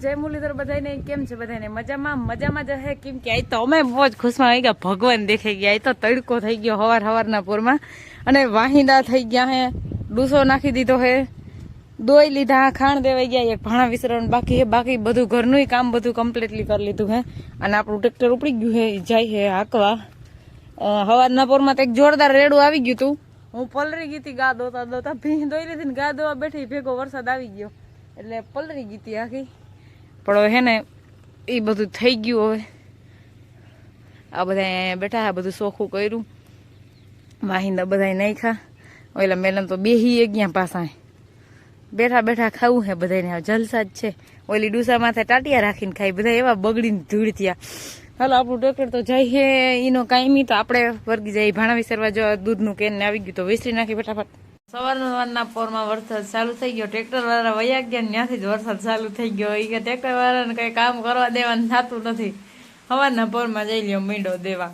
જય મુરલીધર બધાને કેમ છે બધાને મજામાં જ હે કેમ કે આ તો અમે બહુ જ ખુશમાં આવી ગયા ભગવાન દેખાઈ ગયા. આ તો તડકો થઈ ગયો હવારના પોરમાં અને વાહિંદા થઈ ગયા હે ડૂસો નાખી દીધો હે દોઈ લીધા ખાણ દેવાઈ ગયા એક ભાણા વિસરણ બાકી હે બાકી બધું ઘરનું કામ બધું કમ્પ્લીટલી કરી લીધું હે અને આપણું ટ્રેક્ટર ઉપડી ગયું હે જાય હે હાંકવા. હવારના પોરમાં તો એક જોરદાર રેડું આવી ગયું હતું. હું પલરી ગઈ હતી ગા દોતા ભીં દોઈ લીધી ને ગા દોવા બેઠી ભેગો વરસાદ આવી ગયો એટલે પલરી ગઈ હતી આખી. પણ હવે હે ને એ બધું થઈ ગયું. હવે આ બધા બેઠા હા બધું ચોખ્ખું કર્યું વાહિંદા બધા નાખ્યા ઓલા મેલમ તો બેહી ગયા પાછા બેઠા બેઠા ખાવું હે બધાને જલસા જ છે. ઓલી ડૂસા માથે ટાટિયા રાખીને ખાઈ બધા એવા બગડીને ધૂળ થયા. હાલો આપણું ટ્રેક્ટર તો જાય છે એનો કાયમી તો આપણે વર્ગી જાય ભાણા વિસરવા જો દૂધનું કેન આવી ગયું તો વિસરી નાખી ફટાફટ. સવારના પોરમાં વરસાદ ચાલુ થઈ ગયો ટ્રેક્ટર વાળા વયા ગયા ને ત્યાંથી જ વરસાદ ચાલુ થઈ ગયો. એ કે ટ્રેક્ટર વાળાને કઈ કામ કરવા દેવાનું થતું નથી. સવારના પોરમાં જઈ લ્યો મીંડો દેવા.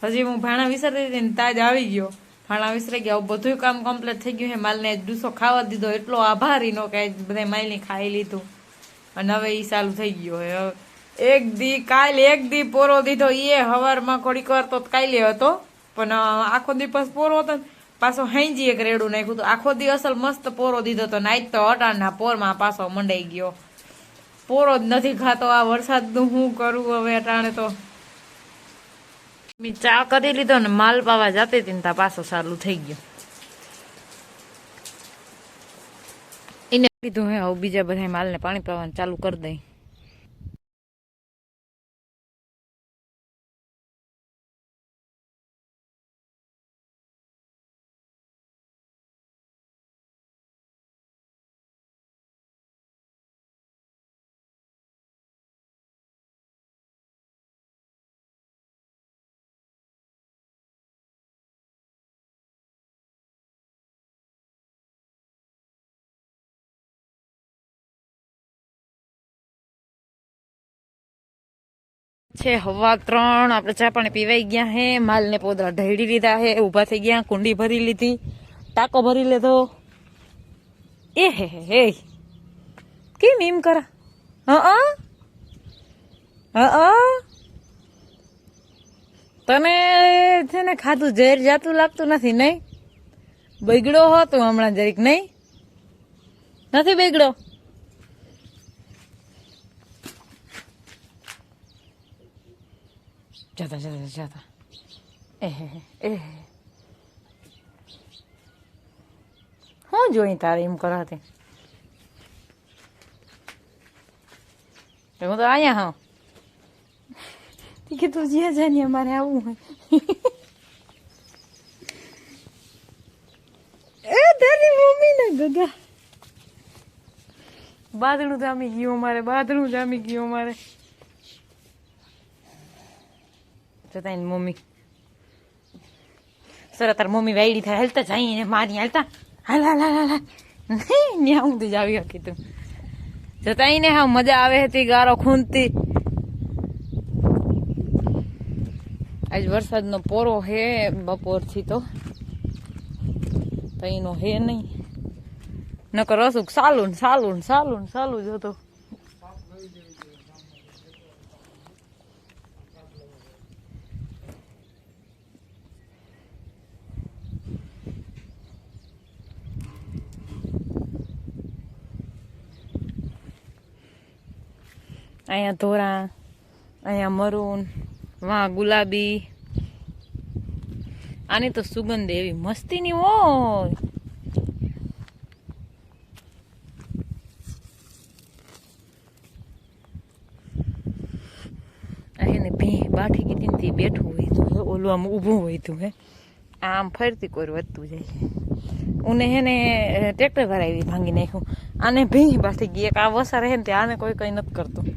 હજી હું ભાણા વિસરતી હતી ને તાજ આવી ગયો ભાણા વિસરાઈ ગયા બધું કામ કમ્પ્લીટ થઈ ગયું છે. માલને ડૂસો ખાવા દીધો એટલો આભારી નો કે બધા માલની ખાઈ લીધું અને હવે એ ચાલુ થઈ ગયો હવે એક દી પોરો દીધો એ હવારમાં ઘડીક વાર તો કાલે હતો પણ આખો દિવસ પોરો હતો પાછો હાંજી એક રેડું નાખ્યું તો આખો દી અસલ મસ્ત પોરો દીધો તો નાઈટ તો અટાણના પોરમાં પાછો મંડાઈ ગયો. પોરો જ નથી ખાતો આ વરસાદનું શું કરું હવે અટાણે તો. મેં ચા કરી લીધો ને માલ પાવા જતી હતી ને ત્યાં પાછો ચાલુ થઈ ગયો. એને કીધું હે હવે બીજા બધા માલને પાણી પાવાનું ચાલુ કરી દઈ. છે હવા 3 આપણે ચા પાણી પીવાઈ ગયા હે માલ ને પોદરા ઢળી લીધા હે ઉભા થઈ ગયા કુંડી ભરી લીધી ટાકો ભરી લીધો. એ હે કેમ એમ કરા તને છે ને ખાધું ઝેર જાતું લાગતું નથી નહીં? બગડો હો તું હમણાં જરીક નહીં નથી બગડો? જતા હું જોઈ તારે એમ કરાતે હું તો આયા હા કે તું જ્યાં જાને અમારે આવું હોય એ તારી મમ્મી ના ગગા બાદડું જામી ગયું અમારે જતા મમ્મી સર તાર મમ્મી વાયડી થાય હાલતા જઈને મારી હાલતા હાલ ન્યા હું તો જ આવી હકી તું જતા ને હા મજા આવે હતી ગારો ખૂંદતી. આજ વરસાદનો પોરો હે બપોરથી તો એનો હે નહીં નકર રસુક સાલું જ હતો. અહીંયા ધોરા અહીંયા મરૂન વાં ગુલાબી આની તો સુગંધ એવી મસ્તીની હોય. એને ભી બાઠી કીધી બેઠું હોય તો ઓલું આમ ઊભું હોય તું હે આમ ફરતી કોઈ વધતું જાય છે. ઉને હેને ટ્રેક્ટર ભરાવી ભાંગી નાખ્યું આને ભી બાઠી ગઈ એક આ વસા રહે ને તે આને કોઈ કઈ નથી કરતું.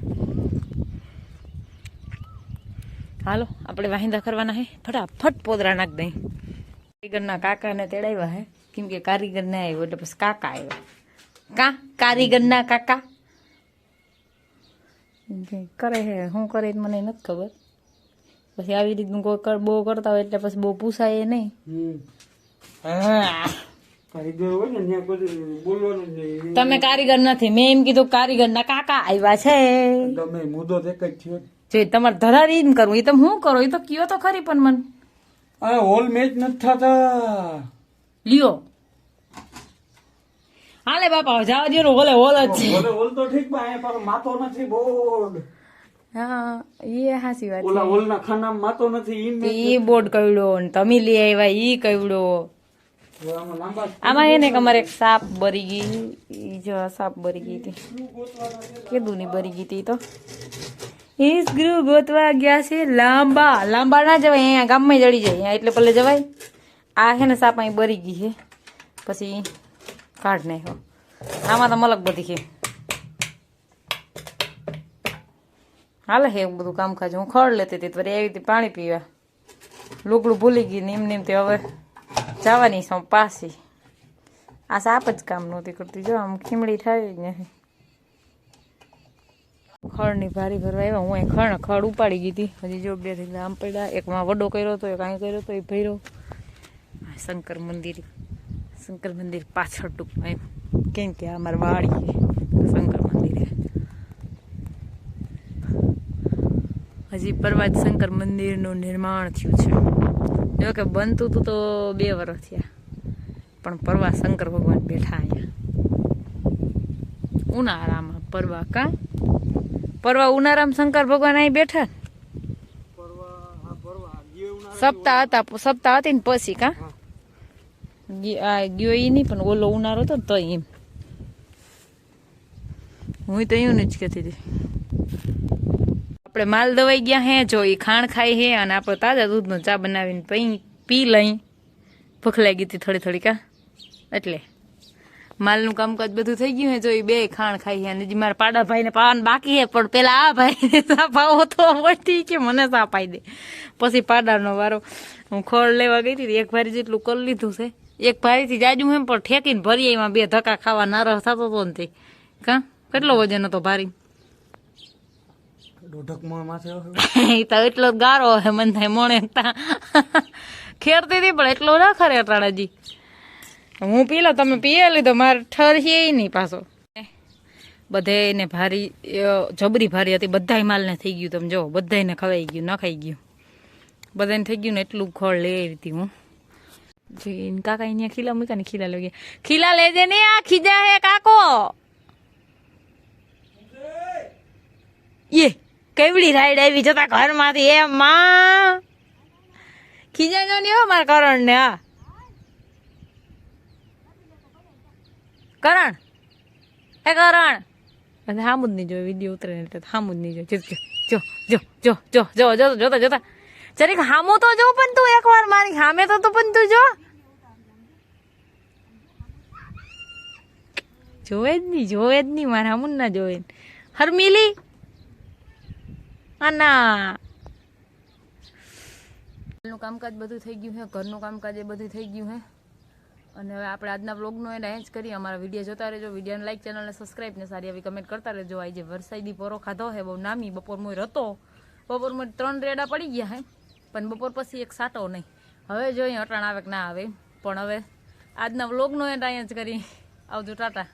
હાલો આપણે વાહિંદા કરવાના હે ફટાફટ પોદરા નાખ દઈ. કારીગરના કાકાને તેડાવ્યા હે કેમ કે કારીગર ના આવ્યો એટલે પછી કાકા આવ્યા. કારીગરના કાકા કરે હે શું કરે મને નથી ખબર. પછી આવી રીતનું કોઈ બહુ કરતા હોય એટલે પછી બહુ પૂછાય નહીં. કારીગર હોય ને ત્યાં કોઈ બોલવાનું જ નહીં. તમે કારીગર નથી, મેં એમ કીધું કારીગર ના કાકા આવ્યા છે. તમે મુદ્દો તો એક જ થયો. જો તમારે ધરારી એમ કરવું, એ તમે શું કરો, એ તો કયો તો ખરી. પણ મને અરે હોલ મેચ નથી થતા. લ્યો હાલે બાપા જવા દો, હોલે હોલ જ છે. હોલ તો ઠીક પણ અહીંયા પાછો માતો નથી બોર્ડ. હા એ હાસી વાત ઓલા હોલ ના ખાનામાં માતો નથી. ઈ બોર્ડ કવડો ને તમે લઈ આવ્યા ઈ કવડો. લાંબા આમાં એને કે અમારે એક સાપ બરી ગઈ. ઈ જો સાપ બરી ગઈ હતી, કીધું ની બરી ગઈ હતી. તો એ સ્ક્રૂ ગોતવા ગયા છે. લાંબા લાંબા ના જવાય, અહીંયા ગામમાં જડી જાય અહીંયા, એટલે પલે જવાય. આ છે ને સાપ અહીં બરી ગઈ છે, પછી કાઢ નાખ્યો. આમાં તો મલક બધી છે. હાલે છે એવું બધું કામકાજ. હું ખડ લેતી હતી તો એવી રીતે પાણી પીવા લુગડું ભૂલી ગઈ ને એમને એમ તે હવે જવાની છું પાછી. આ સાપ જ કામ નહોતી કરતી. જો આમ ખીમડી થાય જ નથી. ખડની ભારી ભરવા આવ્યા. હું અહીં ખડ ઉપાડી ગઈ હતી. હજી જો બે થી આમ પડ્યા. એકમાં વડો કર્યો હતો, એક અહીં કર્યો હતો, એ ભર્યો. શંકર મંદિર પાછળ ટૂંકમાં એમ કેમ કે અમારે વાડી છે શંકર મંદિર. હજી પરવા જ શંકર મંદિરનું નિર્માણ થયું છે. જો કે બનતું હતું તો 2 વર્ષ થયા, પણ પરવા શંકર ભગવાન બેઠા અહીંયા ઉનાળામાં. પરવા ઉનાળામાં શંકર ભગવાન અહીં બેઠા. સપ્તાહ હતી ને પછી કા ગયો ઈ નહીં, પણ ઓલો ઉનાળો હતો તો એમ. હું તો એવું જ કહેતી હતી. આપણે માલ દવાઈ ગયા હે, જો એ ખાણ ખાઈ હે અને આપણે તાજા દૂધનો ચા બનાવીને પી લઈ. ભૂખ લાગી હતી થોડી કા, એટલે માલનું કામકાજ બધું થઈ ગયું હે. જો એ 2 ખાણ ખાઈ હે. અને હજી મારા પાડા ભાઈને પાવાનું બાકી હે, પણ પેલા આ ભાઈ સાપ આવો તો વળતી કે મને સાપ આપી દે. પછી પાડાનો વારો. હું ખોળ લેવા ગઈ હતી, 1 ભારી જેટલું કરી લીધું છે. 1 ભારીથી જાજુ એમ પણ ઠેકીને ભરી એમાં 2 ધક્કા ખાવા નારસ થતો હતો ને તે કા. કેટલો વજન હતો ભારી? એ તો એટલો ગારો હે. મને થાય મોણે ખેરતી હતી, પણ એટલો ના ખરે અટાણાજી. હું પી લો, તમે પીએ લીધો, મારે ઠરશે નહીં પાછો. બધે ને ભારી જબરી ભારી હતી. બધાય માલને થઈ ગયું. તમે જો બધાને ખવાઈ ગયું, ન ખાઈ ગયું, બધાને થઈ ગયું ને. એટલું ખોળ લઈ આવી હતી હું. કાકા અહીંયા ખીલા મૂક્યા ને ખીલા લઈ ગયા. ખીલા લેજે ને, આ ખીજા હે કાકો. એ કેવડી રાઈડ આવી જતા ઘરમાંથી. એ માં ખીજા જો નહીં હો મારા કરણ ને. હા કરણ, એ કરણ હામુદ નહીં જો વિડીયો ઉતરે ને એટલે હામુદ નહીં જો. જો જો જો જો જો જો જોતા જોતા જરીક હામો તો જો. પણ તું એકવાર મારી સામે તો પણ તું જો. જોવે જ નહીં મારા હામુદ ના જોવે. હરમીલી આના ઘરનું કામકાજ બધું થઈ ગયું છે. ઘરનું કામકાજ એ બધું થઈ ગયું છે. અને હવે આપણે આજના વ્લોગનો એને જ કરીએ. અમારા વિડીયો જોતા રહેજો. વિડીયોને લાઈક, ચેનલને સબસ્ક્રાઈબ ને સારી આવી કમેન્ટ કરતા રહેજો. આજે વરસાદી પોરો ખાધો હે બહુ નામી. બપોર મોર હતો, બપોર મોર 3 રેડા પડી ગયા હે, પણ બપોર પછી એક સાટો નહીં. હવે જોઈએ અટાણ આવે કે ના આવે. પણ હવે આજના વ્લોગનો એને જ કરી. આવજો, ટાટા.